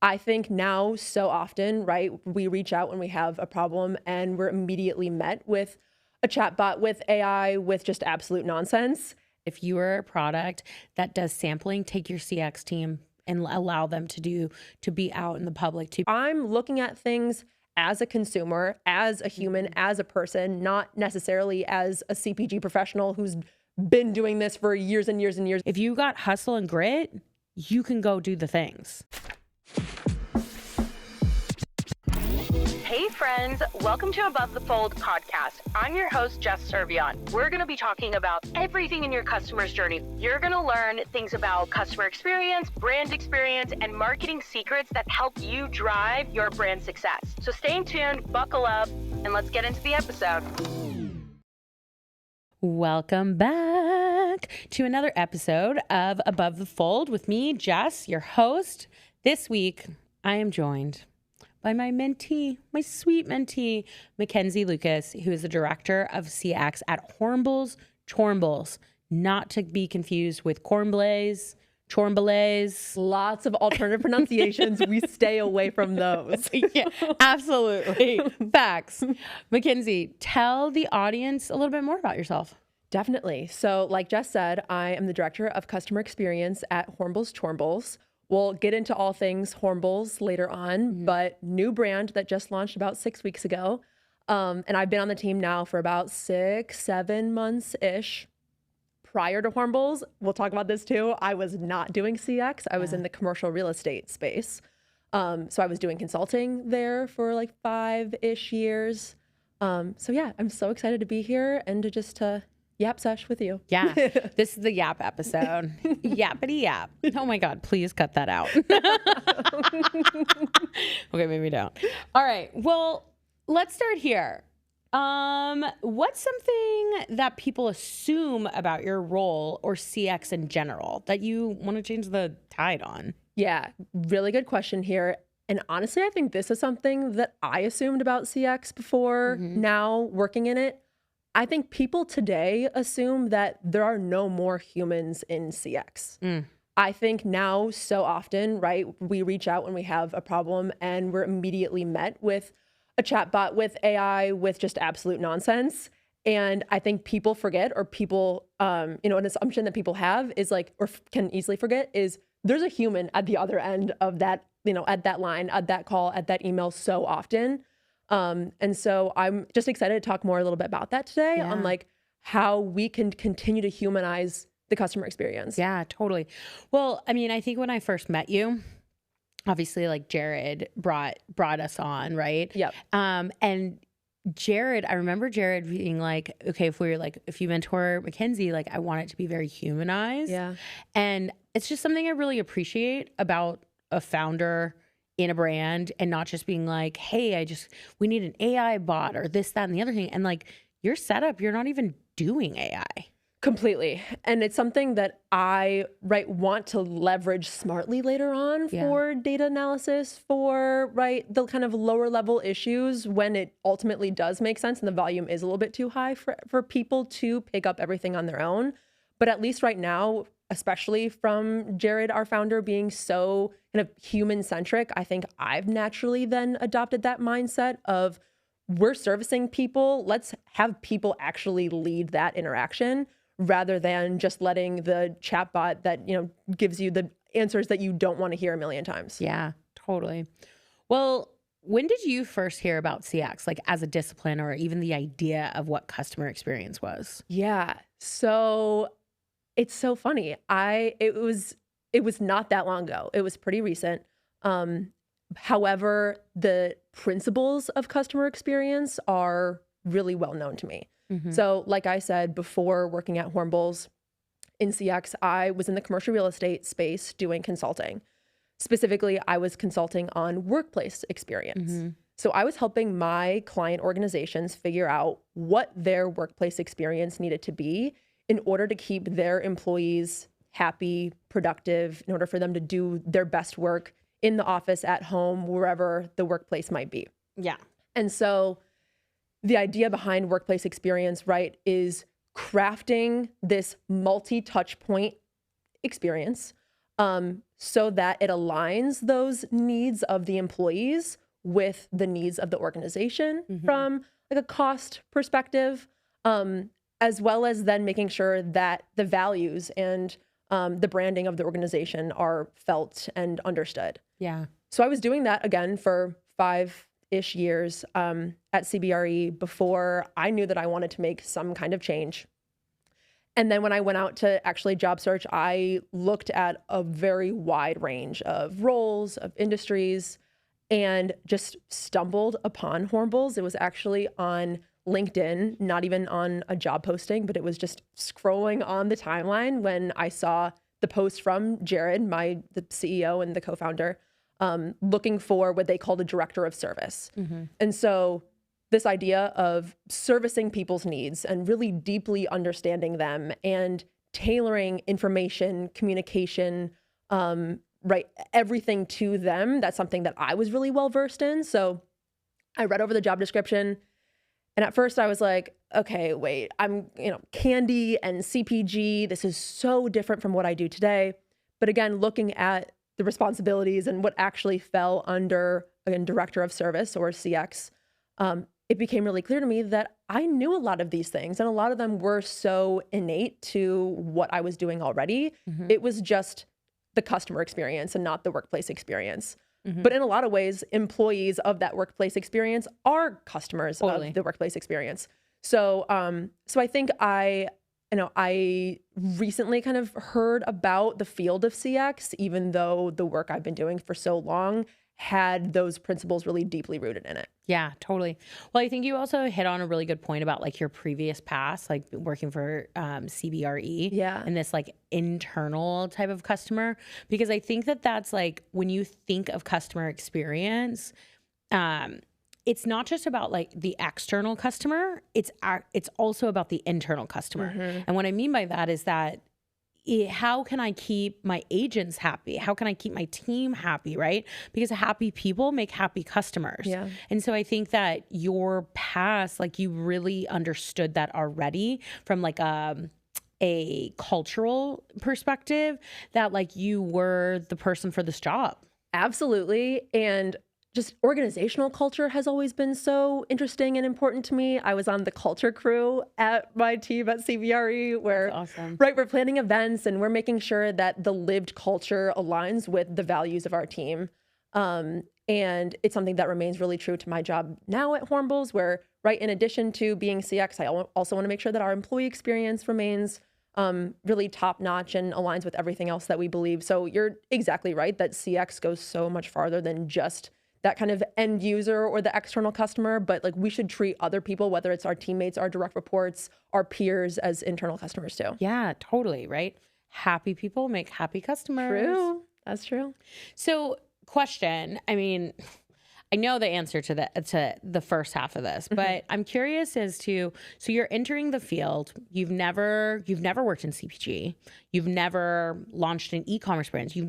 I think now so often, right, we reach out when we have a problem and we're immediately met with a chatbot, with AI, with just absolute nonsense. If you are a product that does sampling, take your CX team and allow them to be out in the public too. I'm looking at things as a consumer, as a human, as a person, not necessarily as a CPG professional who's been doing this for years and years and years. If you got hustle and grit, you can go do the things. Hey friends, welcome to Above the Fold podcast. I'm your host, Jess Servion. We're going to be talking about everything in your customer's journey. You're going to learn things about customer experience, brand experience, and marketing secrets that help you drive your brand success. So stay tuned, buckle up, and let's get into the episode. Welcome back to another episode of Above the Fold with me, Jess, your host. This week, I am joined by my mentee, my sweet mentee, Mackenzie Lukas, who is the director of CX at Hormbles Chormbles, not to be confused with Chormbles. Lots of alternative pronunciations. We stay away from those. Yeah, absolutely. Facts. Mackenzie, tell the audience a little bit more about yourself. Definitely. So like Jess said, I am the director of customer experience at Hormbles Chormbles. We'll get into all things Hormbles later on, but new brand that just launched about 6 weeks ago. And I've been on the team now for about 6-7 months-ish. Prior to Hormbles, we'll talk about this too, I was not doing CX. I was in the commercial real estate space. So I was doing consulting there for like 5-ish years. So yeah, I'm so excited to be here and to yap sesh with you. Yeah, this is the yap episode. Yappity yap. Oh my God, please cut that out. Okay, maybe don't. All right, well, let's start here. What's something that people assume about your role or CX in general that you want to change the tide on? Yeah, really good question here. And honestly, I think this is something that I assumed about CX before now working in it. I think people today assume that there are no more humans in CX. I think now so often, right, we reach out when we have a problem and we're immediately met with a chatbot, with AI, with just absolute nonsense. And I think people forget, or people, an assumption that people have is like, or can easily forget, is there's a human at the other end of that, at that line, at that call, at that email so often. And so I'm just excited to talk more a little bit about that today on like how we can continue to humanize the customer experience. Yeah, totally. Well, I mean, I think when I first met you, obviously like Jared brought us on, right? Yep. And Jared, I remember Jared being like, okay, if you mentor Mackenzie, like I want it to be very humanized. Yeah. And it's just something I really appreciate about a founder in a brand, and not just being like, hey, we need an AI bot or this, that, and the other thing. And like your setup, you're not even doing AI. Completely. And it's something that I want to leverage smartly later on for data analysis, for the kind of lower level issues when it ultimately does make sense and the volume is a little bit too high for people to pick up everything on their own. But at least right now, especially from Jared, our founder, being so kind of human centric, I think I've naturally then adopted that mindset of we're servicing people. Let's have people actually lead that interaction rather than just letting the chatbot that, gives you the answers that you don't want to hear a million times. Yeah, totally. Well, when did you first hear about CX, like as a discipline or even the idea of what customer experience was? Yeah. So it's so funny. It was not that long ago. It was pretty recent. However, the principles of customer experience are really well known to me. So like I said, before working at Hormbles in CX, I was in the commercial real estate space doing consulting. Specifically, I was consulting on workplace experience. So I was helping my client organizations figure out what their workplace experience needed to be in order to keep their employees happy, productive, in order for them to do their best work in the office, at home, wherever the workplace might be. Yeah. And so the idea behind workplace experience, is crafting this multi-touch point experience so that it aligns those needs of the employees with the needs of the organization from like a cost perspective, as well as then making sure that the values and the branding of the organization are felt and understood. Yeah. So I was doing that again for 5-ish years at CBRE before I knew that I wanted to make some kind of change. And then when I went out to actually job search, I looked at a very wide range of roles, of industries, and just stumbled upon Hormbles. It was actually on LinkedIn, not even on a job posting, but it was just scrolling on the timeline when I saw the post from Jared, the CEO and the co-founder, looking for what they called a director of service. And so this idea of servicing people's needs and really deeply understanding them and tailoring information, communication, right, everything to them, that's something that I was really well versed in. So I read over the job description, and at first I was like, okay, wait, I'm, candy and CPG, this is so different from what I do today. But again, looking at the responsibilities and what actually fell under, again, director of service or CX, it became really clear to me that I knew a lot of these things, and a lot of them were so innate to what I was doing already. It was just the customer experience and not the workplace experience. But in a lot of ways, employees of that workplace experience are customers of the workplace experience. So, so I think I recently kind of heard about the field of CX, even though the work I've been doing for so long had those principles really deeply rooted in it. Yeah, totally. Well, I think you also hit on a really good point about like your previous past, like working for CBRE, and this like internal type of customer, because I think that that's like when you think of customer experience, it's not just about like the external customer, it's also about the internal customer. And what I mean by that is that how can I keep my agents happy? How can I keep my team happy, right? Because happy people make happy customers. And so I think that your past, like you really understood that already from like a cultural perspective, that like you were the person for this job. Absolutely. And just organizational culture has always been so interesting and important to me. I was on the culture crew at my team at CBRE where, right, we're planning events and we're making sure that the lived culture aligns with the values of our team. And it's something that remains really true to my job now at Hormbles, where, right, in addition to being CX, I also want to make sure that our employee experience remains really top notch and aligns with everything else that we believe. So you're exactly right that CX goes so much farther than just that kind of end user or the external customer, but like we should treat other people, whether it's our teammates, our direct reports, our peers, as internal customers too. Yeah, totally, right? Happy people make happy customers. True. That's true. So question, I mean, I know the answer to the first half of this, but I'm curious as to, so you're entering the field, you've never worked in CPG, you've never launched an e-commerce brand, you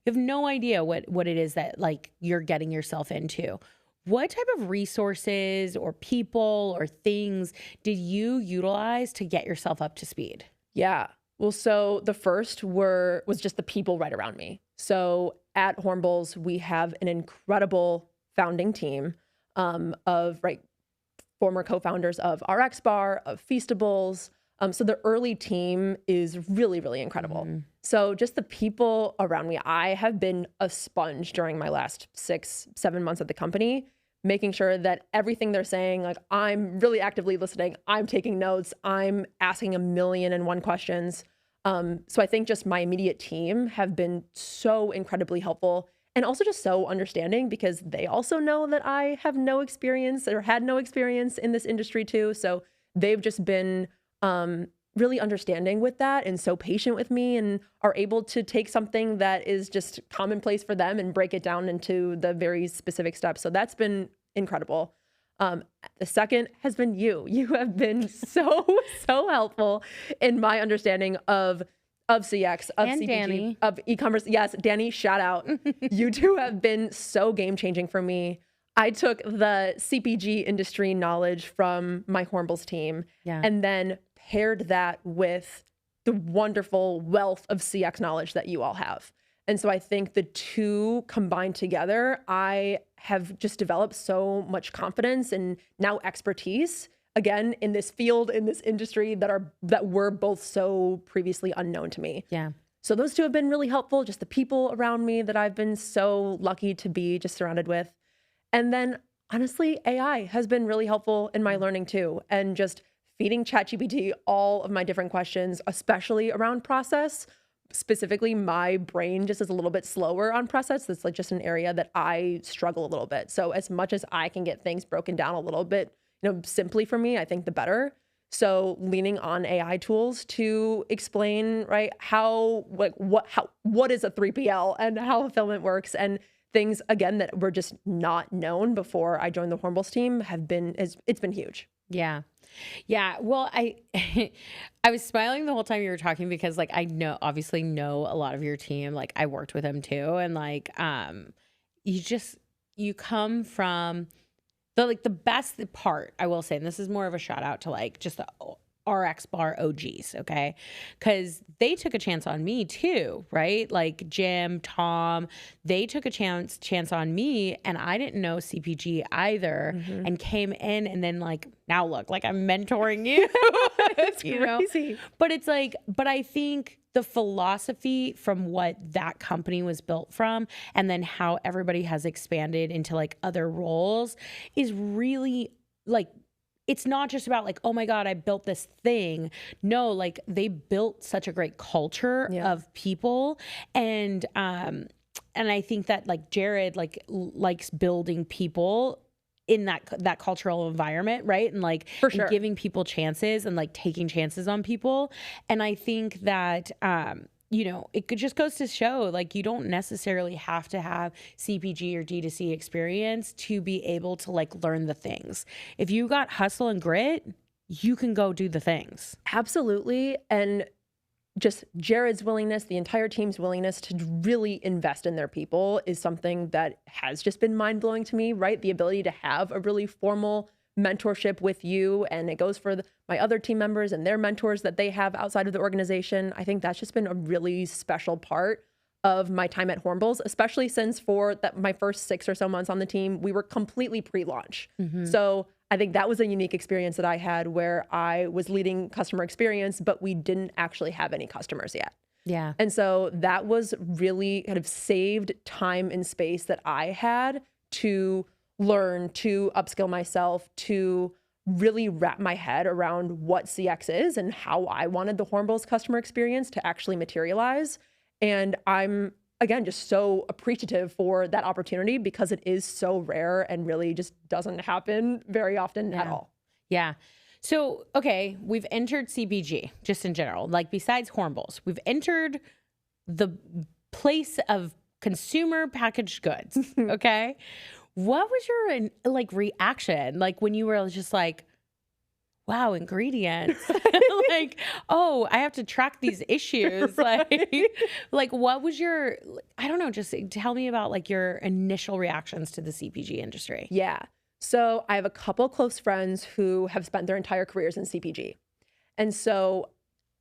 have no idea what it is that like you're getting yourself into. What type of resources or people or things did you utilize to get yourself up to speed? Yeah. Well, so the first was just the people right around me. So at Hormbles, we have an incredible founding team of former co-founders of RX Bar, of Feastables. So the early team is really, really incredible. So just the people around me, I have been a sponge during my last 6-7 months at the company, making sure that everything they're saying, like I'm really actively listening, I'm taking notes, I'm asking 1,000,001 questions. So I think just my immediate team have been so incredibly helpful. And also just so understanding, because they also know that I have no experience or had no experience in this industry too. So they've just been really understanding with that and so patient with me, and are able to take something that is just commonplace for them and break it down into the very specific steps. So that's been incredible. The second has been you. You have been so helpful in my understanding of CX, of and CPG, Danny. of e-commerce. Yes, Danny, shout out. You two have been so game-changing for me. I took the CPG industry knowledge from my Hormbles team and then paired that with the wonderful wealth of CX knowledge that you all have. And so I think the two combined together, I have just developed so much confidence and now expertise, again, in this field, in this industry that were both so previously unknown to me. Yeah. So those two have been really helpful, just the people around me that I've been so lucky to be just surrounded with. And then honestly, AI has been really helpful in my learning too. And just feeding ChatGPT all of my different questions, especially around process. Specifically, my brain just is a little bit slower on process. That's like just an area that I struggle a little bit. So as much as I can get things broken down a little bit, simply for me, I think the better. So leaning on AI tools to explain, right, what is a 3PL and how fulfillment works, and things again that were just not known before I joined the Hormbles team it's been huge. Yeah. Yeah. Well, I was smiling the whole time you were talking because like I obviously know a lot of your team. Like I worked with them too. And like you come from the best part, I will say, and this is more of a shout out to like just the RX Bar OGs, okay? Because they took a chance on me too, right? Like Jim, Tom, they took a chance on me, and I didn't know CPG either, and came in, and then like now look, like I'm mentoring you. It's crazy. But it's like, but I think the philosophy from what that company was built from, and then how everybody has expanded into like other roles, is really like, it's not just about like, oh my God, I built this thing. No, like they built such a great culture of people. And I think that like Jared likes building people in that cultural environment, right? And like for sure, and giving people chances and like taking chances on people. And I think that it just goes to show like you don't necessarily have to have CPG or D2C experience to be able to like learn the things. If you got hustle and grit, you can go do the things. Absolutely. And just Jared's willingness, the entire team's willingness to really invest in their people is something that has just been mind-blowing to me, right? The ability to have a really formal mentorship with you, and it goes for my other team members and their mentors that they have outside of the organization. I think that's just been a really special part of my time at Hormbles, especially since my first 6 or so months on the team, we were completely pre-launch. So I think that was a unique experience that I had where I was leading customer experience, but we didn't actually have any customers yet. Yeah. And so that was really kind of saved time and space that I had to learn, to upskill myself, to really wrap my head around what CX is and how I wanted the Hormbles customer experience to actually materialize. And I'm, again, just so appreciative for that opportunity because it is so rare and really just doesn't happen very often at all. Yeah. So, okay, we've entered CPG just in general, like besides Hormbles, we've entered the place of consumer packaged goods. Okay. What was your reaction? Like when you were just like, wow, ingredients, like, oh, I have to track these issues. Like what was your, I don't know, just tell me about like your initial reactions to the CPG industry. Yeah. So I have a couple close friends who have spent their entire careers in CPG. And so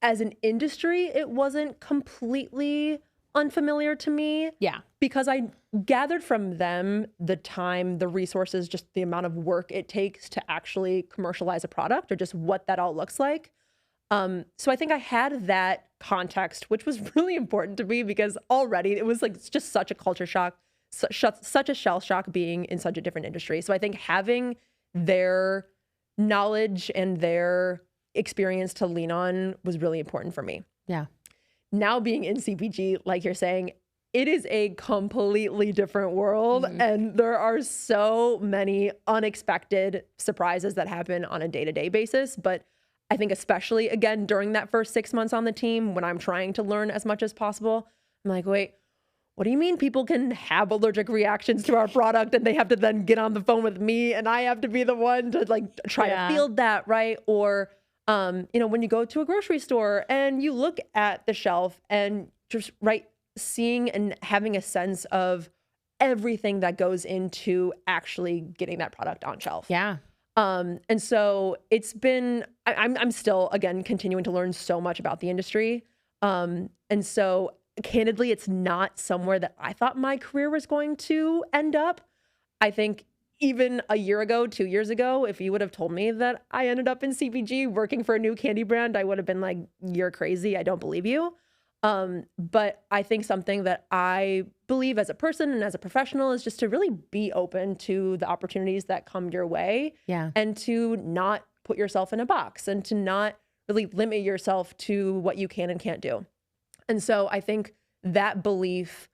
as an industry, it wasn't completely unfamiliar to me. Yeah. Because I gathered from them the time, the resources, just the amount of work it takes to actually commercialize a product or just what that all looks like. So I think I had that context, which was really important to me because already it was like just such a culture shock, such a shell shock being in such a different industry. So I think having their knowledge and their experience to lean on was really important for me. Yeah. Now being in CPG, like you're saying, it is a completely different world. And there are so many unexpected surprises that happen on a day-to-day basis. But I think especially, again, during that first 6 months on the team, when I'm trying to learn as much as possible, I'm like, wait, what do you mean people can have allergic reactions to our product and they have to then get on the phone with me and I have to be the one to like try to field that, right? Or when you go to a grocery store and you look at the shelf and just seeing and having a sense of everything that goes into actually getting that product on shelf. Yeah. And so it's been, I'm still, again, continuing to learn so much about the industry. And so candidly, it's not somewhere that I thought my career was going to end up. I think even a year ago, 2 years ago, if you would have told me that I ended up in CPG working for a new candy brand, I would have been like, you're crazy. I don't believe you. But I think something that I believe as a person and as a professional is just to really be open to the opportunities that come your way. Yeah. And to not put yourself in a box and to not really limit yourself to what you can and can't do. And so I think that belief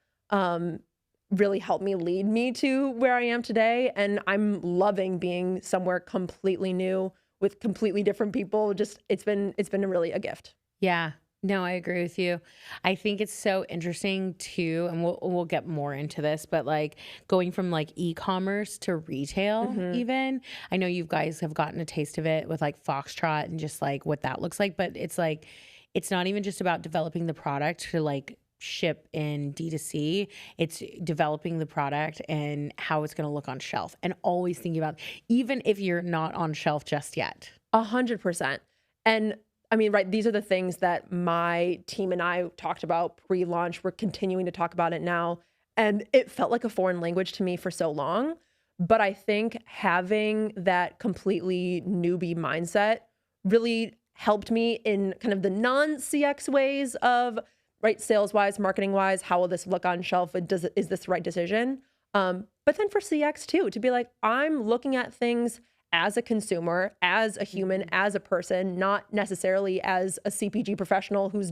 really helped me lead me to where I am today. And I'm loving being somewhere completely new with completely different people. Just it's been really a gift. Yeah. No, I agree with you. I think it's so interesting too, and we'll get more into this, but like going from like e-commerce to retail even. I know you guys have gotten a taste of it with like Foxtrot and just like what that looks like, but it's like it's not even just about developing the product to like ship in D2C. It's developing the product and how it's going to look on shelf, and always thinking about even if you're not on shelf just yet. 100%. And I mean, right, these are the things that my team and I talked about pre-launch. We're continuing to talk about it now. And it felt like a foreign language to me for so long. But I think having that completely newbie mindset really helped me in kind of the non-CX ways of, right, sales-wise, marketing-wise, how will this look on shelf? Is this the right decision? But then for CX too, to be like, I'm looking at things as a consumer, as a human, as a person, not necessarily as a CPG professional who's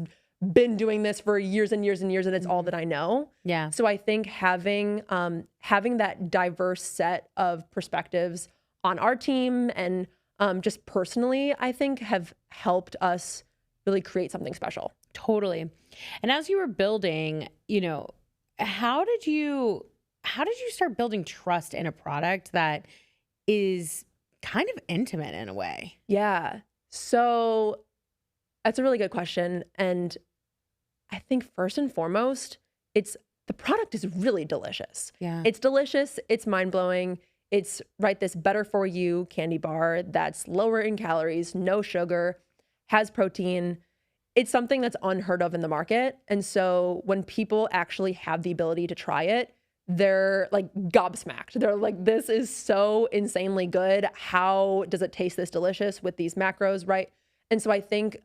been doing this for years and years and years, and it's all that I know. Yeah. So I think having that diverse set of perspectives on our team and just personally, I think have helped us really create something special. Totally. And as you were building, how did you start building trust in a product that is kind of intimate in a way? Yeah. So that's a really good question. And I think first and foremost, the product is really delicious. Yeah. It's delicious. It's mind-blowing. It's right, this better for you candy bar that's lower in calories, no sugar, has protein. It's something that's unheard of in the market. And so when people actually have the ability to try it, they're like gobsmacked. They're like, this is so insanely good. How does it taste this delicious with these macros, right? And so I think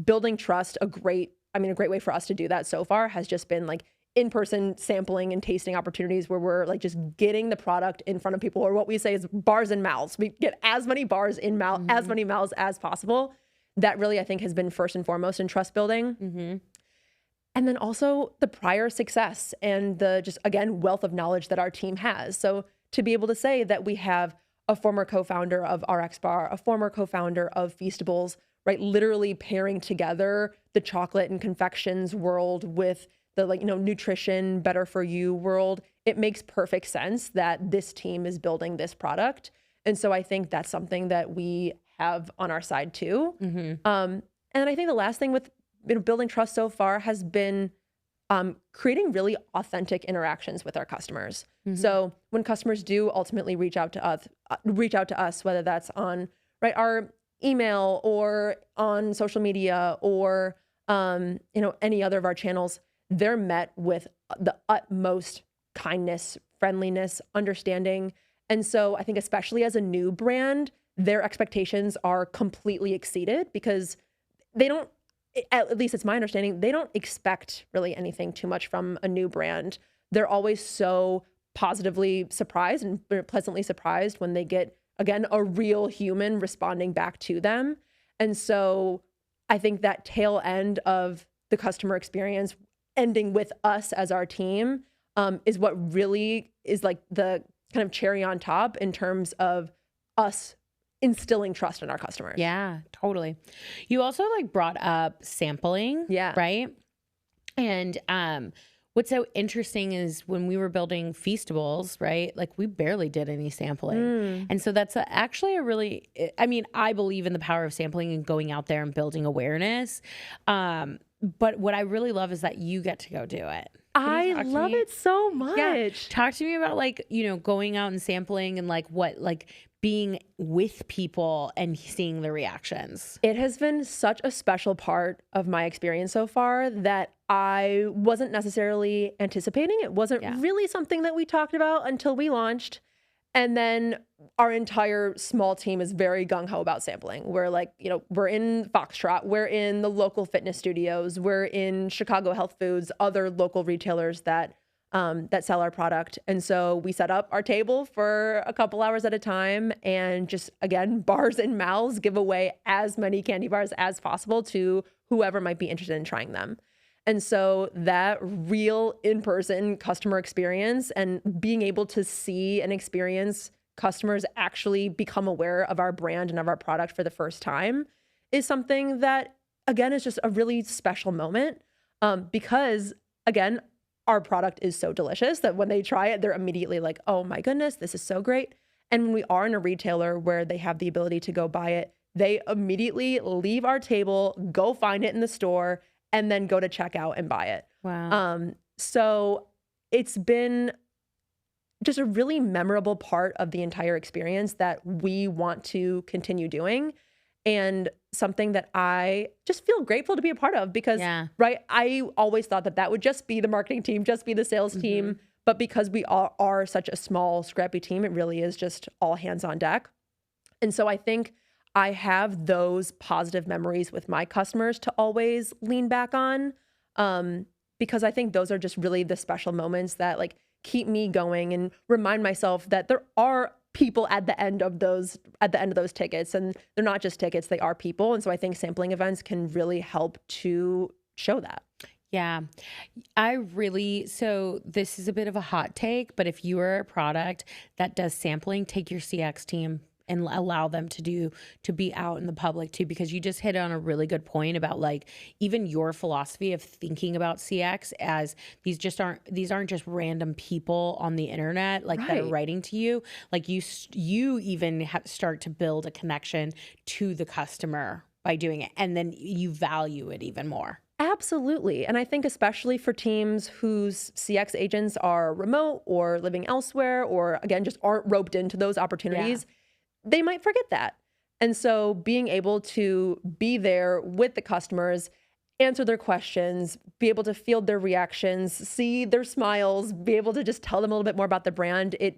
building trust, a great way for us to do that so far has just been like in-person sampling and tasting opportunities where we're like just getting the product in front of people, or what we say is bars in mouths. We get as many bars in mouth, as many mouths as possible. That really, I think, has been first and foremost in trust building. And then also the prior success and the just, again, wealth of knowledge that our team has. So to be able to say that we have a former co-founder of RX Bar, a former co-founder of Feastables, right, literally pairing together the chocolate and confections world with the nutrition, better for you world, it makes perfect sense that this team is building this product. And so I think that's something that we have on our side too. And I think the last thing with building trust so far has been creating really authentic interactions with our customers. So when customers do ultimately reach out to us, whether that's on our email or on social media or any other of our channels, they're met with the utmost kindness, friendliness, understanding. And so I think especially as a new brand, their expectations are completely exceeded because they don't, at least it's my understanding, they don't expect really anything too much from a new brand. They're always so positively surprised and pleasantly surprised when they get, again, a real human responding back to them. And so I think that tail end of the customer experience ending with us as our team is what really is like the kind of cherry on top in terms of us instilling trust in our customers. Yeah, totally. You also brought up sampling, right? And what's so interesting is when we were building Feastables, right? We barely did any sampling. And so that's actually a really, I believe in the power of sampling and going out there and building awareness. But what I really love is that you get to go do it. I talk to love me? it so Yeah. much. Talk to me about like, going out and sampling and like what, like being with people and seeing the reactions. It has been such a special part of my experience so far that I wasn't necessarily anticipating. It wasn't really something that we talked about until we launched. And then our entire small team is very gung-ho about sampling. We're like, we're in Foxtrot, we're in the local fitness studios, we're in Chicago Health Foods, other local retailers that sell our product. And so we set up our table for a couple hours at a time and just, again, bars and mouths, give away as many candy bars as possible to whoever might be interested in trying them. And so that real in-person customer experience and being able to see and experience customers actually become aware of our brand and of our product for the first time is something that, again, is just a really special moment because, again, our product is so delicious that when they try it, they're immediately like, oh my goodness, this is so great. And when we are in a retailer where they have the ability to go buy it, they immediately leave our table, go find it in the store, and then go to checkout and buy it. Wow. So it's been just a really memorable part of the entire experience that we want to continue doing. And something that I just feel grateful to be a part of because, right, I always thought that would just be the marketing team, just be the sales team. But because we are such a small, scrappy team, it really is just all hands on deck. And so I think I have those positive memories with my customers to always lean back on because I think those are just really the special moments that like keep me going and remind myself that there are people at the end of those tickets, and they're not just tickets, they are people. And so I think sampling events can really help to show that. Yeah, so this is a bit of a hot take, but if you are a product that does sampling, take your CX team and allow them to be out in the public too, because you just hit on a really good point about like even your philosophy of thinking about CX as these aren't just random people on the internet like that are writing to you. Like you even start to build a connection to the customer by doing it, and then you value it even more. Absolutely. And I think especially for teams whose CX agents are remote or living elsewhere, or again, just aren't roped into those opportunities, they might forget that. And so being able to be there with the customers, answer their questions, be able to field their reactions, see their smiles, be able to just tell them a little bit more about the brand, it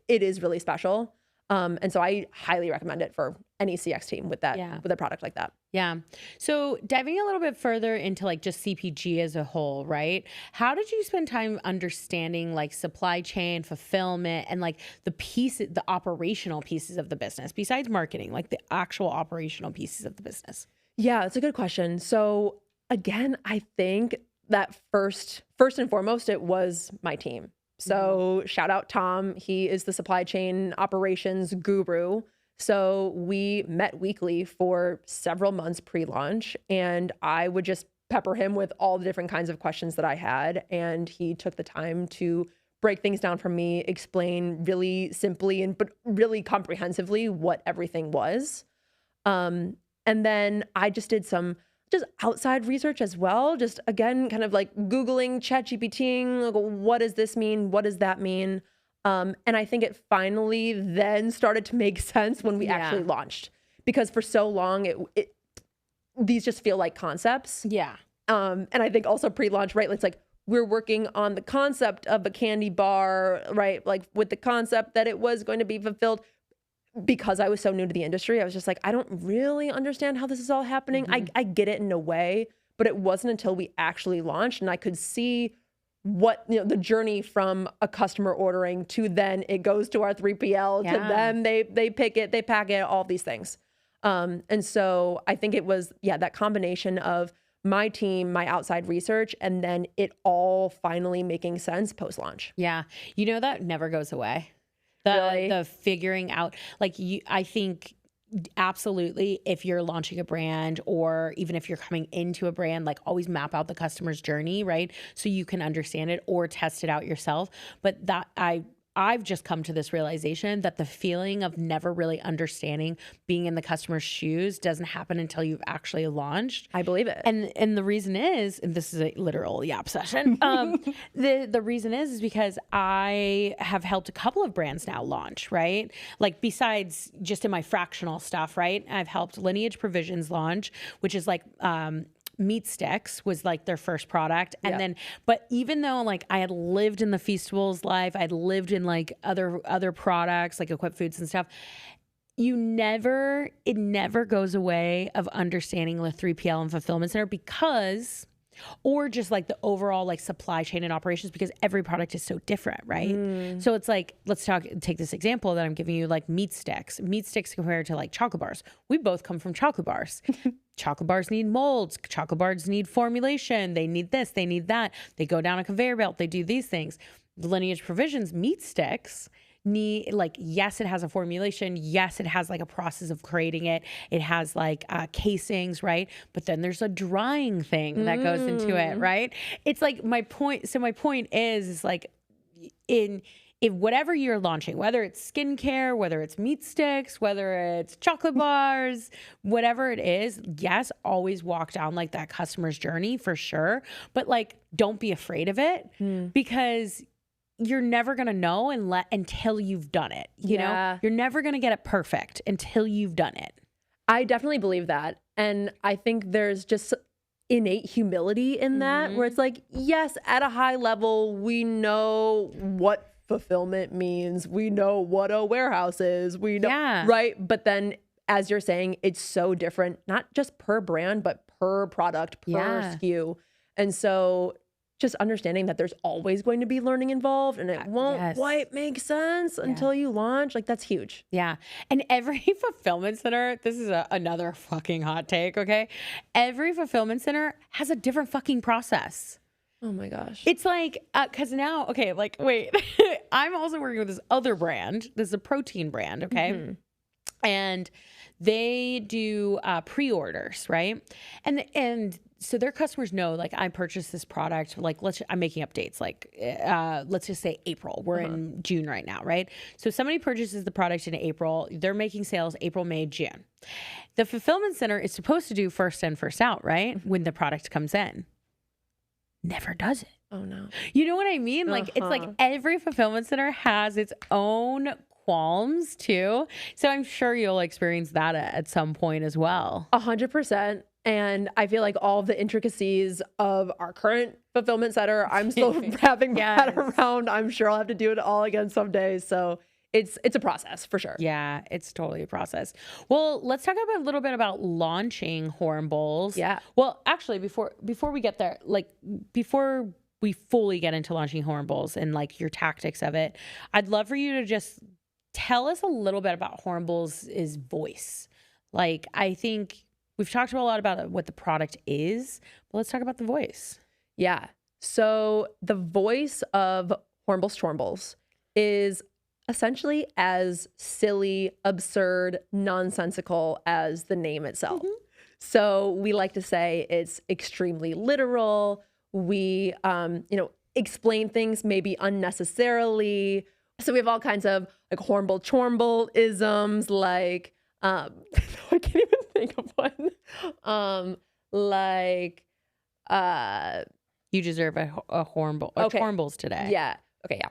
is really special. And so I highly recommend it for any CX team with a product like that. Yeah. So diving a little bit further into like just CPG as a whole, right? How did you spend time understanding like supply chain, fulfillment, and like the operational pieces of the business besides marketing, like the actual operational pieces of the business? Yeah, that's a good question. So again, I think that first and foremost, it was my team. So shout out Tom. He is the supply chain operations guru. So we met weekly for several months pre-launch, and I would just pepper him with all the different kinds of questions that I had. And he took the time to break things down for me, explain really simply but really comprehensively what everything was. And then I just did some outside research as well. Just again, kind of like Googling, ChatGPTing, like, what does this mean? What does that mean? And I think it finally then started to make sense when we actually launched, because for so long, these just feel like concepts. Yeah. And I think also pre-launch, right? It's like, we're working on the concept of a candy bar, right? Like with the concept that it was going to be fulfilled. Because I was so new to the industry, I was just like, I don't really understand how this is all happening. I get it in a way, but it wasn't until we actually launched and I could see what, the journey from a customer ordering to then it goes to our 3PL to then they pick it, they pack it, all these things. And so I think it was, that combination of my team, my outside research, and then it all finally making sense post-launch. Yeah. That never goes away. The figuring out, I think absolutely, if you're launching a brand or even if you're coming into a brand, like always map out the customer's journey, right? So you can understand it or test it out yourself. But that I I've just come to this realization that the feeling of never really understanding being in the customer's shoes doesn't happen until you've actually launched. I believe it. And the reason is, and this is a literal yap session. The reason is because I have helped a couple of brands now launch, right? Like besides just in my fractional stuff, right? I've helped Lineage Provisions launch, which is like meat sticks was like their first product. And then, but even though like I had lived in the Feastables life, I'd lived in like other products like Equip Foods and stuff, it never goes away of understanding the 3PL and fulfillment center because, or just like the overall like supply chain and operations, because every product is so different, right? So it's like, take this example that I'm giving you, like meat sticks compared to like chocolate bars. We both come from chocolate bars. Chocolate bars need molds. Chocolate bars need formulation. They need this, they need that. They go down a conveyor belt. They do these things. The Lineage Provisions meat sticks need, like, yes, it has a formulation. Yes, it has like a process of creating it. It has like casings, right? But then there's a drying thing that goes into it, right? It's like my point. So my point is like if whatever you're launching, whether it's skincare, whether it's meat sticks, whether it's chocolate bars, whatever it is, yes, always walk down like that customer's journey for sure. But like, don't be afraid of it because you're never going to know until you've done it. You know, you're never going to get it perfect until you've done it. I definitely believe that. And I think there's just innate humility in that where it's like, yes, at a high level, we know what fulfillment means. We know what a warehouse is. We know, right? But then as you're saying, it's so different, not just per brand, but per product, per SKU. And so just understanding that there's always going to be learning involved and it won't quite make sense until you launch. Like that's huge. Yeah. And every fulfillment center, this is another fucking hot take, okay? Every fulfillment center has a different fucking process. Oh my gosh. It's like, cause now, okay, like, wait, I'm also working with this other brand. This is a protein brand, okay? And they do pre-orders, right? And so their customers know, like, I purchased this product, like, I'm making updates, like, let's just say April. We're in June right now, right? So somebody purchases the product in April. They're making sales April, May, June. The fulfillment center is supposed to do first in, first out, right? When the product comes in. Never does it. Oh no. You know what I mean? Like, it's like every fulfillment center has its own qualms too. So I'm sure you'll experience that at some point as well. 100%. And I feel like all the intricacies of our current fulfillment center, I'm still wrapping my head around. I'm sure I'll have to do it all again someday. So it's a process for sure. Yeah, it's totally a process. Well, let's talk about a little bit about launching Hormbles. Yeah. Well, actually, before we get there, like before we fully get into launching Hormbles and like your tactics of it, I'd love for you to just tell us a little bit about Hormbles' voice. Like, I think we've talked a lot about what the product is, but let's talk about the voice. Yeah. So the voice of Hormbles Chormbles is essentially as silly, absurd, nonsensical as the name itself. So we like to say it's extremely literal. We, explain things maybe unnecessarily. So we have all kinds of like Hormble Chormble isms, like, I can't even think of one. You deserve a Hormble, Chormbles today. Yeah. Okay. Yeah.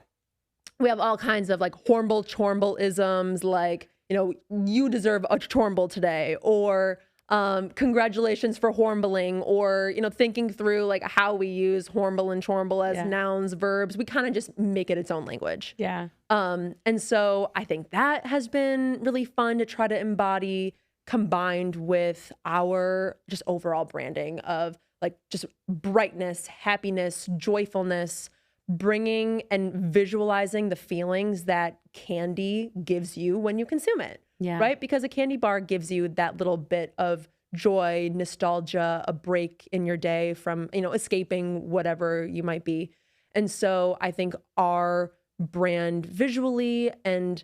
We have all kinds of like Hormble Chormble isms, like, you deserve a Chormble today, or congratulations for Hormbling, or, thinking through like how we use Hormble and Chormble as nouns, verbs. We kind of just make it its own language. Yeah. And so I think that has been really fun to try to embody, combined with our just overall branding of like just brightness, happiness, joyfulness, bringing and visualizing the feelings that candy gives you when you consume it. Yeah. Right? Because a candy bar gives you that little bit of joy, nostalgia, a break in your day from, escaping whatever you might be. And so I think our brand visually and,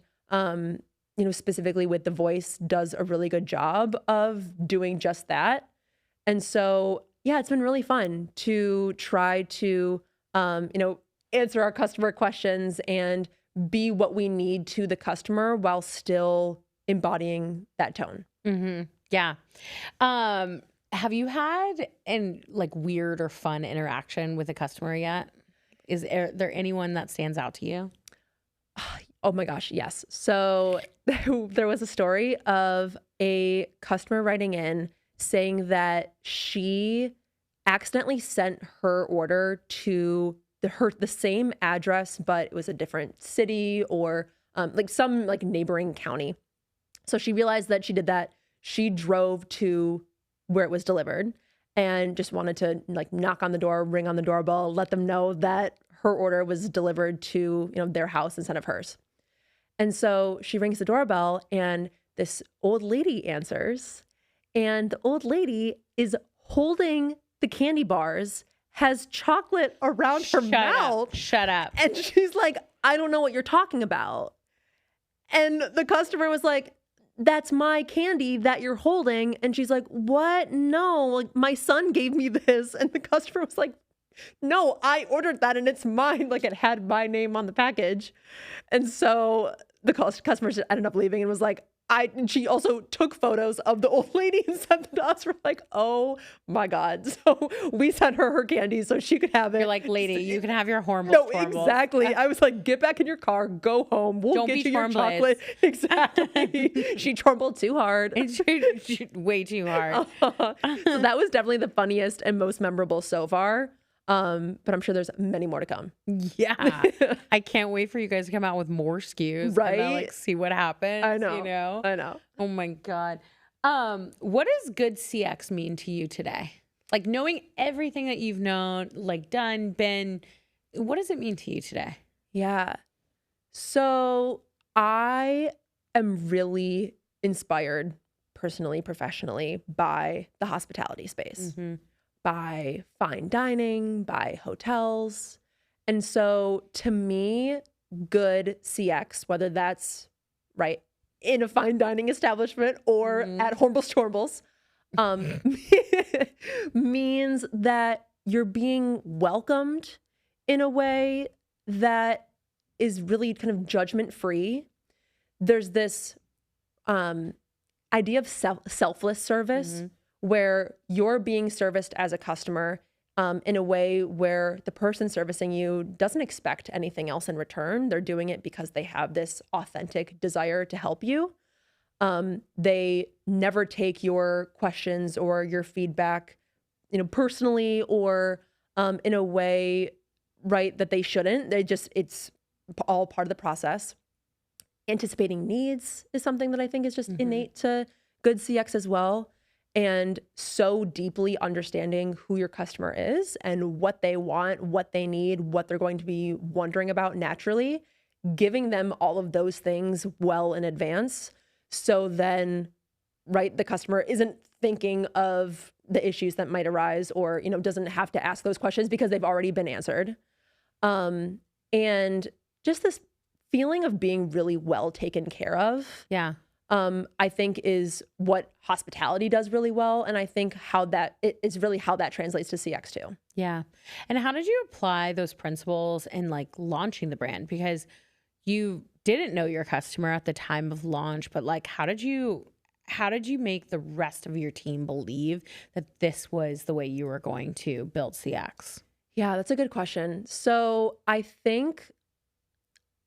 specifically with the voice does a really good job of doing just that. And so, yeah, it's been really fun to try to, answer our customer questions and be what we need to the customer while still embodying that tone. Yeah. Have you had like weird or fun interaction with a customer yet? Is there anyone that stands out to you? Oh my gosh, yes. So there was a story of a customer writing in saying that she accidentally sent her order to the same address, but it was a different city or like some like neighboring county. So she realized that she did that. She drove to where it was delivered and just wanted to like knock on the door, ring on the doorbell, let them know that her order was delivered to, their house instead of hers. And so she rings the doorbell and this old lady answers, and the old lady is holding the candy bars, has chocolate around her mouth. Shut up. And she's like, I don't know what you're talking about. And the customer was like, that's my candy that you're holding. And she's like, what? No, like my son gave me this. And the customer was like, no, I ordered that and it's mine. Like it had my name on the package. And so the customer ended up leaving and was like, she also took photos of the old lady and sent them to us. We're like, oh my God. So we sent her candy so she could have it. You're like, lady, you can have your Hormbles No, Chormbles. exactly. I was like, get back in your car, go home. We'll get you your chocolate. Exactly. She trumbled too hard. Way too hard. So that was definitely the funniest and most memorable so far. But I'm sure there's many more to come. Yeah. I can't wait for you guys to come out with more SKUs. Right. And like see what happens. I know. I know. Oh my God. What does good CX mean to you today? Like knowing everything that you've known, like done, been, what does it mean to you today? Yeah. So I am really inspired personally, professionally by the hospitality space. By fine dining, by hotels. And so to me, good CX, whether that's right in a fine dining establishment or at Hormbles Chormbles, means that you're being welcomed in a way that is really kind of judgment free. There's this idea of selfless service where you're being serviced as a customer in a way where the person servicing you doesn't expect anything else in return. They're doing it because they have this authentic desire to help you. They never take your questions or your feedback, personally or in a way, right, that they shouldn't. It's all part of the process. Anticipating needs is something that I think is just innate to good CX as well. And so deeply understanding who your customer is and what they want, what they need, what they're going to be wondering about naturally, giving them all of those things well in advance. So then, right, the customer isn't thinking of the issues that might arise or, doesn't have to ask those questions because they've already been answered. And just this feeling of being really well taken care of. Yeah. I think is what hospitality does really well. And I think is really how that translates to CX too. Yeah. And how did you apply those principles in like launching the brand? Because you didn't know your customer at the time of launch, but like, how did you make the rest of your team believe that this was the way you were going to build CX? Yeah, that's a good question. So I think,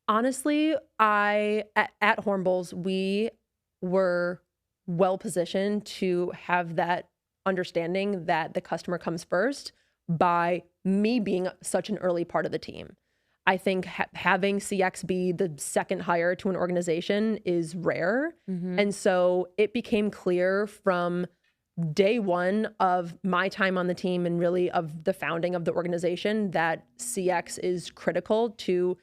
honestly, at Hormbles, we were well positioned to have that understanding that the customer comes first by me being such an early part of the team. I think having CX be the second hire to an organization is rare. And so it became clear from day one of my time on the team and really of the founding of the organization that CX is critical to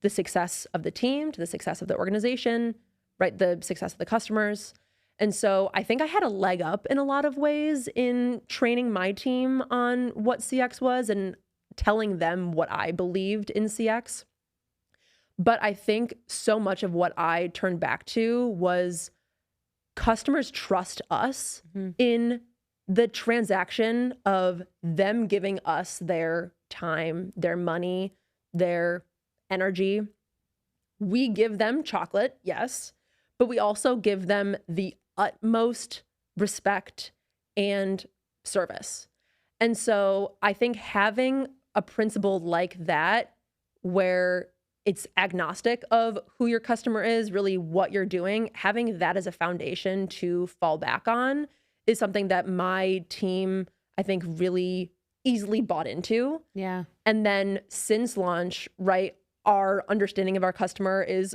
the success of the team, to the success of the organization, right? The success of the customers. And so I think I had a leg up in a lot of ways in training my team on what CX was and telling them what I believed in CX. But I think so much of what I turned back to was customers trust us in the transaction of them giving us their time, their money, their energy, we give them chocolate, yes, but we also give them the utmost respect and service. And so I think having a principle like that, where it's agnostic of who your customer is, really what you're doing, having that as a foundation to fall back on is something that my team, I think, really easily bought into. Yeah. And then since launch, right, our understanding of our customer is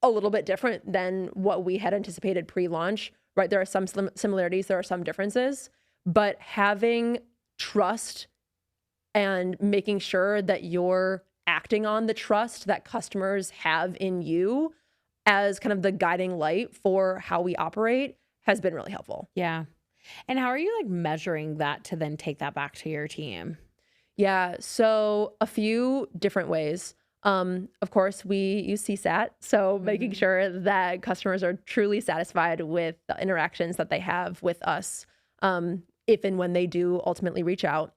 a little bit different than what we had anticipated pre-launch, right? There are some similarities, there are some differences, but having trust and making sure that you're acting on the trust that customers have in you as kind of the guiding light for how we operate has been really helpful. Yeah. And how are you like measuring that to then take that back to your team? Yeah, so a few different ways. Of course, we use CSAT, so making sure that customers are truly satisfied with the interactions that they have with us, if and when they do ultimately reach out.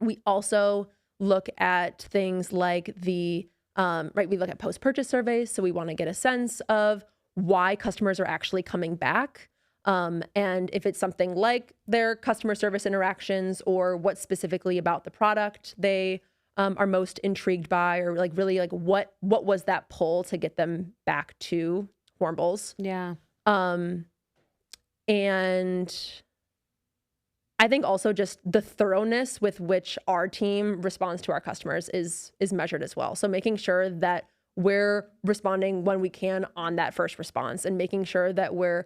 We also look at things like we look at post-purchase surveys, so we want to get a sense of why customers are actually coming back. And if it's something like their customer service interactions or what specifically about the product they are most intrigued by, or like really like what was that pull to get them back to Hormbles. Yeah. And I think also just the thoroughness with which our team responds to our customers is measured as well. So making sure that we're responding when we can on that first response, and making sure that we're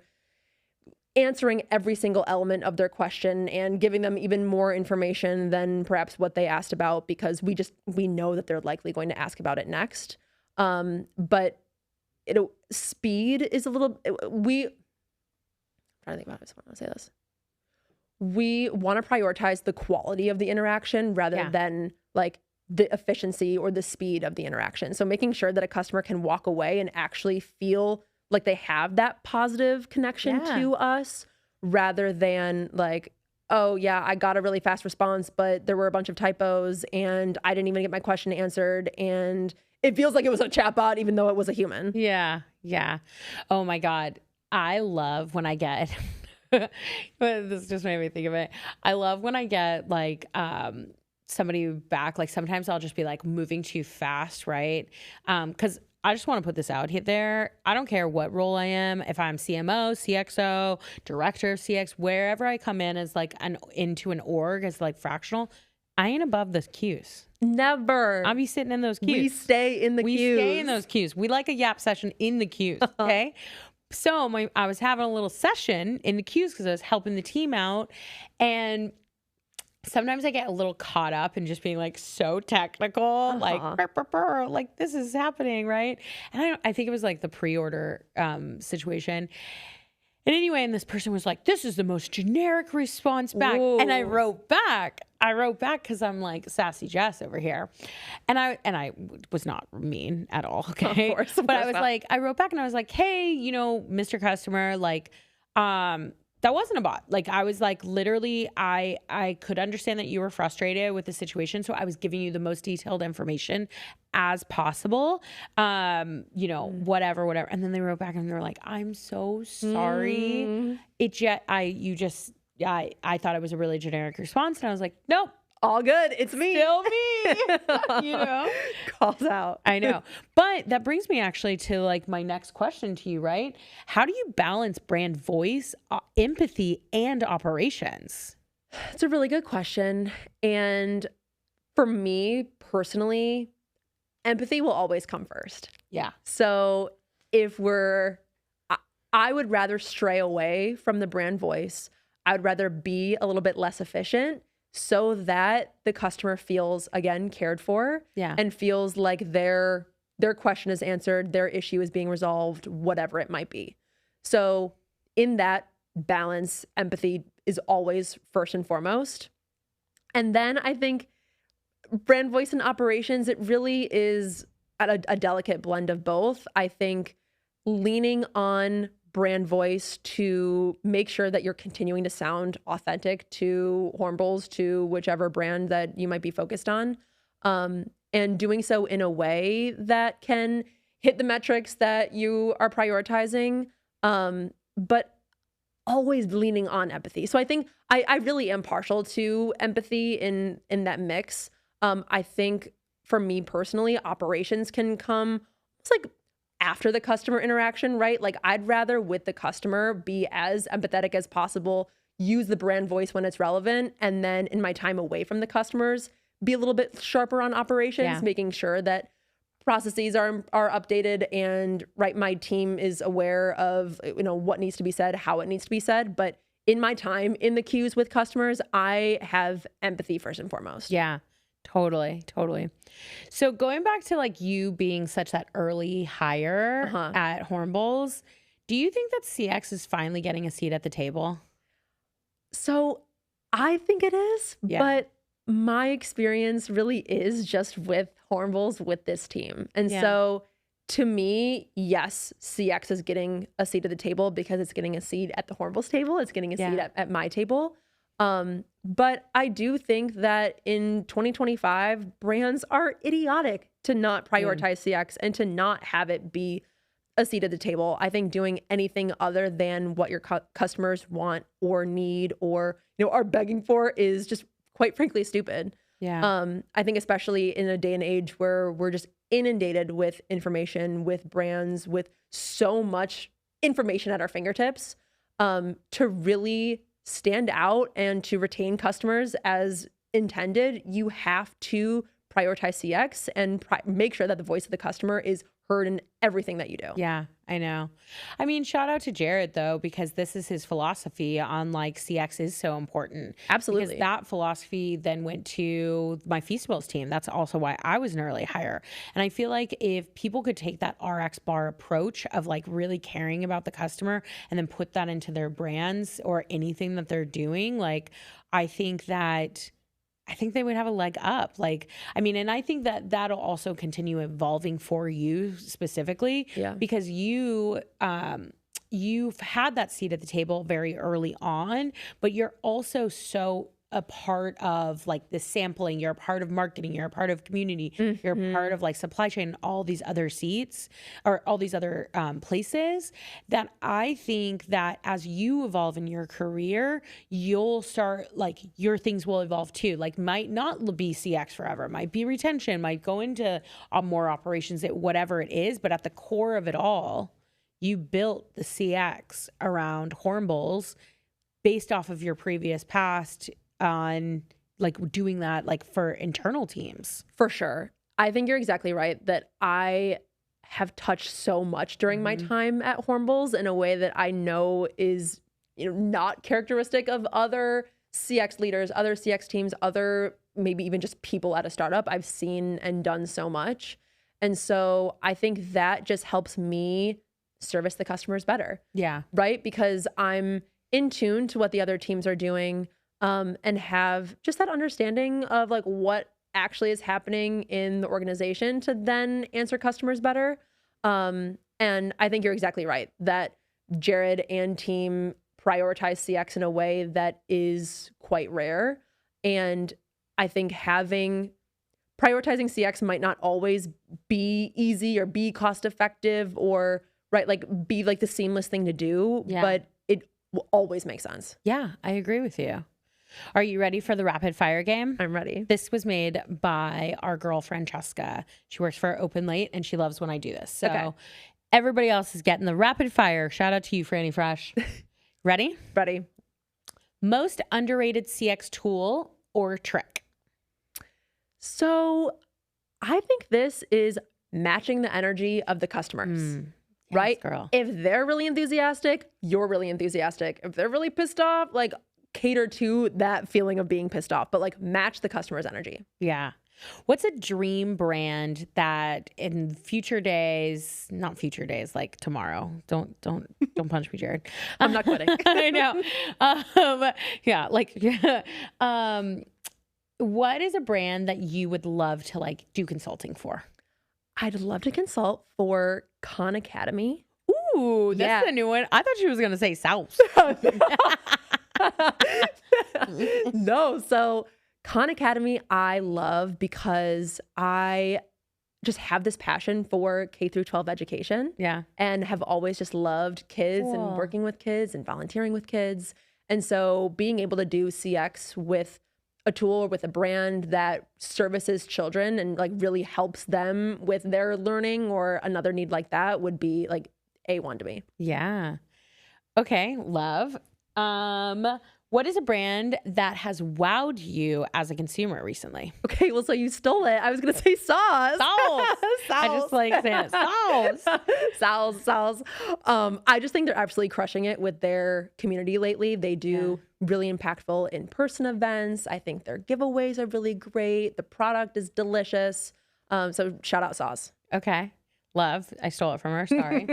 answering every single element of their question and giving them even more information than perhaps what they asked about, because we know that they're likely going to ask about it next. But speed is a little, I'm trying to think about it. I want to say this. We want to prioritize the quality of the interaction rather than like the efficiency or the speed of the interaction. So making sure that a customer can walk away and actually feel like they have that positive connection to us, rather than like, oh yeah, I got a really fast response, but there were a bunch of typos and I didn't even get my question answered. And it feels like it was a chatbot, even though it was a human. Yeah. Yeah. Oh my God. I love when I get, this just made me think of it. I love when I get like, somebody back, like sometimes I'll just be like moving too fast. Right. 'Cause I just want to put this out there. I don't care what role I am. If I'm CMO, CXO, director of CX, wherever I come in as like into an org as like fractional, I ain't above the queues. Never. I'll be sitting in those queues. We stay in the queues. We stay in those queues. We like a yap session in the queues. Okay. So I was having a little session in the queues because I was helping the team out, and sometimes I get a little caught up in just being like so technical, like like this is happening, right? And I think it was like the pre-order situation. And anyway, and this person was like, "This is the most generic response back." Whoa. And I wrote back because I'm like sassy Jess over here, and I was not mean at all, okay? Of course, but I was like, I wrote back and I was like, "Hey, Mr. Customer, like, that wasn't a bot." Like I was like, literally, I could understand that you were frustrated with the situation, so I was giving you the most detailed information as possible. Whatever. And then they wrote back and they were like, "I'm so sorry. I thought it was a really generic response." And I was like, "Nope. All good. It's me. Still me." Calls out. I know. But that brings me actually to like my next question to you, right? How do you balance brand voice, empathy, and operations? It's a really good question. And for me personally, empathy will always come first. Yeah. So I would rather stray away from the brand voice. I would rather be a little bit less efficient, so that the customer feels, again, cared for, and feels like their question is answered, their issue is being resolved, whatever it might be. So in that balance, empathy is always first and foremost. And then I think brand voice and operations, it really is a delicate blend of both. I think leaning on brand voice to make sure that you're continuing to sound authentic to Hormbles, to whichever brand that you might be focused on, and doing so in a way that can hit the metrics that you are prioritizing, but always leaning on empathy. So I think I really am partial to empathy in that mix. I think for me personally, operations can come, it's like after the customer interaction, right? Like I'd rather with the customer be as empathetic as possible, use the brand voice when it's relevant, and then in my time away from the customers, be a little bit sharper on operations, making sure that processes are updated and right, my team is aware of, you know, what needs to be said, how it needs to be said. But in my time in the queues with customers, I have empathy first and foremost. Yeah. Totally. So going back to like you being such that early hire at Hormbles, do you think that CX is finally getting a seat at the table? So I think it is, but my experience really is just with Hormbles with this team. And so to me, yes, CX is getting a seat at the table because it's getting a seat at the Hormbles table. It's getting a seat at my table. But I do think that in 2025, brands are idiotic to not prioritize CX and to not have it be a seat at the table. I think doing anything other than what your customers want or need or, you know, are begging for is just quite frankly stupid. I think especially in a day and age where we're just inundated with information, with brands, with so much information at our fingertips, to really stand out and to retain customers as intended, you have to prioritize CX and make sure that the voice of the customer is heard in everything that you do. Yeah, I know. I mean, shout out to Jared though, because this is his philosophy on like CX is so important. Absolutely. Because that philosophy then went to my Feastables team. That's also why I was an early hire. And I feel like if people could take that RX bar approach of like really caring about the customer and then put that into their brands or anything that they're doing, like I think they would have a leg up. Like, I mean, and I think that that'll also continue evolving for you specifically because you've had that seat at the table very early on, but you're also so a part of like the sampling, you're a part of marketing, you're a part of community, you're a part of like supply chain, all these other seats or all these other places that I think that as you evolve in your career, you'll start like your things will evolve too. Like might not be CX forever, might be retention, might go into more operations, whatever it is. But at the core of it all, you built the CX around Hormbles based off of your previous past on like doing that like for internal teams. For sure. I think you're exactly right that I have touched so much during my time at Hormbles in a way that I know is, you know, not characteristic of other CX leaders, other CX teams, other maybe even just people at a startup. I've seen and done so much. And so I think that just helps me service the customers better. Yeah. Right? Because I'm in tune to what the other teams are doing. And have just that understanding of like what actually is happening in the organization to then answer customers better. And I think you're exactly right that Jared and team prioritize CX in a way that is quite rare. And I think prioritizing CX might not always be easy or be cost effective or like be like the seamless thing to do, but it will always make sense. Yeah, I agree with you. Are you ready for the rapid fire game? I'm ready. This was made by our girl, Francesca. She works for Open Late and she loves when I do this. So everybody else is getting the rapid fire. Shout out to you, Franny Fresh. Ready? Ready. Most underrated CX tool or trick? So I think this is matching the energy of the customers. Right? Yes, girl. If they're really enthusiastic, you're really enthusiastic. If they're really pissed off, like cater to that feeling of being pissed off, but like match the customer's energy. Yeah. What's a dream brand that in future days, not future days, like tomorrow, don't punch me, Jared. I'm not quitting. I know. What is a brand that you would love to like do consulting for? I'd love to consult for Khan Academy. Ooh, that's a new one. I thought she was going to say South. No, so Khan Academy I love because I just have this passion for K through 12 education. Yeah. And have always just loved kids Cool. and working with kids and volunteering with kids. And so being able to do CX with a tool or with a brand that services children and like really helps them with their learning or another need like that would be like A1 to me. Yeah. Okay. Love. What is a brand that has wowed you as a consumer recently? Okay, well, so you stole it. I was gonna say sauce. Sauce. I just like saying it. Sauce. I just think they're absolutely crushing it with their community lately. They do really impactful in-person events. I think their giveaways are really great. The product is delicious. So shout out sauce. Okay. Love. I stole it from her. Sorry.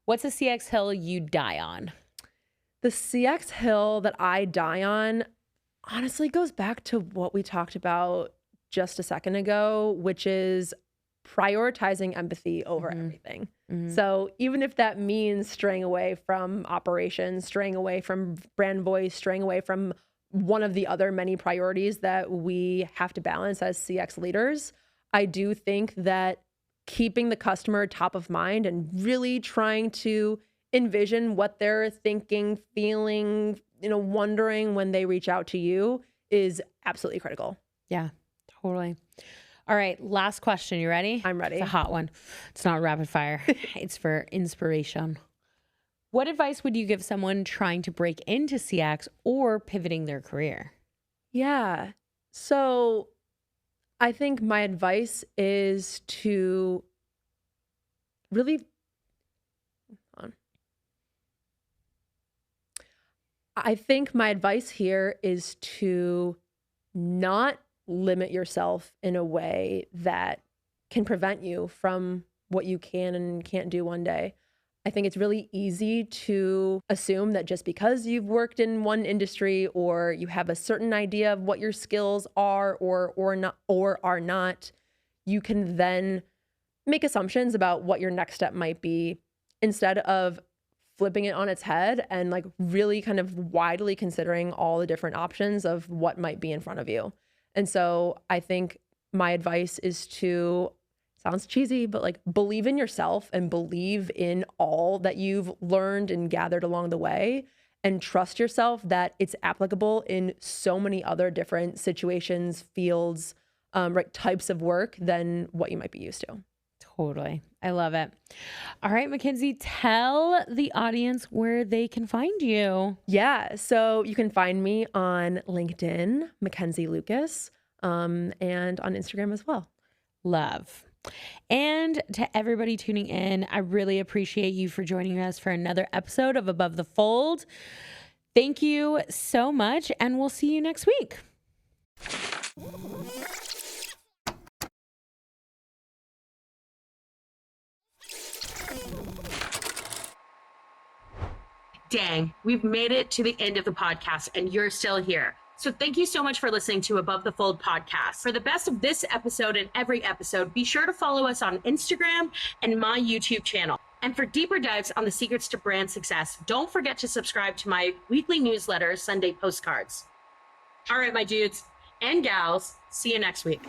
What's a CX hill you die on? The CX hill that I die on honestly goes back to what we talked about just a second ago, which is prioritizing empathy over everything. So even if that means straying away from operations, straying away from brand voice, straying away from one of the other many priorities that we have to balance as CX leaders, I do think that keeping the customer top of mind and really trying to envision what they're thinking, feeling, wondering when they reach out to you is absolutely critical. Yeah, totally. All right, last question. You ready? I'm ready. It's a hot one. It's not rapid fire. It's for inspiration. What advice would you give someone trying to break into CX or pivoting their career? Yeah. So I think my advice is to really I think my advice here is to not limit yourself in a way that can prevent you from what you can and can't do one day. I think it's really easy to assume that just because you've worked in one industry or you have a certain idea of what your skills are or not or are not, you can then make assumptions about what your next step might be instead of flipping it on its head and like really kind of widely considering all the different options of what might be in front of you. And so I think my advice is to, sounds cheesy, but like believe in yourself and believe in all that you've learned and gathered along the way and trust yourself that it's applicable in so many other different situations, fields, right, types of work than what you might be used to. Totally. I love it. All right, Mackenzie, tell the audience where they can find you. Yeah. So you can find me on LinkedIn, Mackenzie Lukas, and on Instagram as well. Love. And to everybody tuning in, I really appreciate you for joining us for another episode of Above the Fold. Thank you so much, and we'll see you next week. Dang, we've made it to the end of the podcast and you're still here. So thank you so much for listening to Above the Fold podcast. For the best of this episode and every episode, be sure to follow us on Instagram and my YouTube channel. And for deeper dives on the secrets to brand success, don't forget to subscribe to my weekly newsletter, Sunday Postcards. All right, my dudes and gals, see you next week.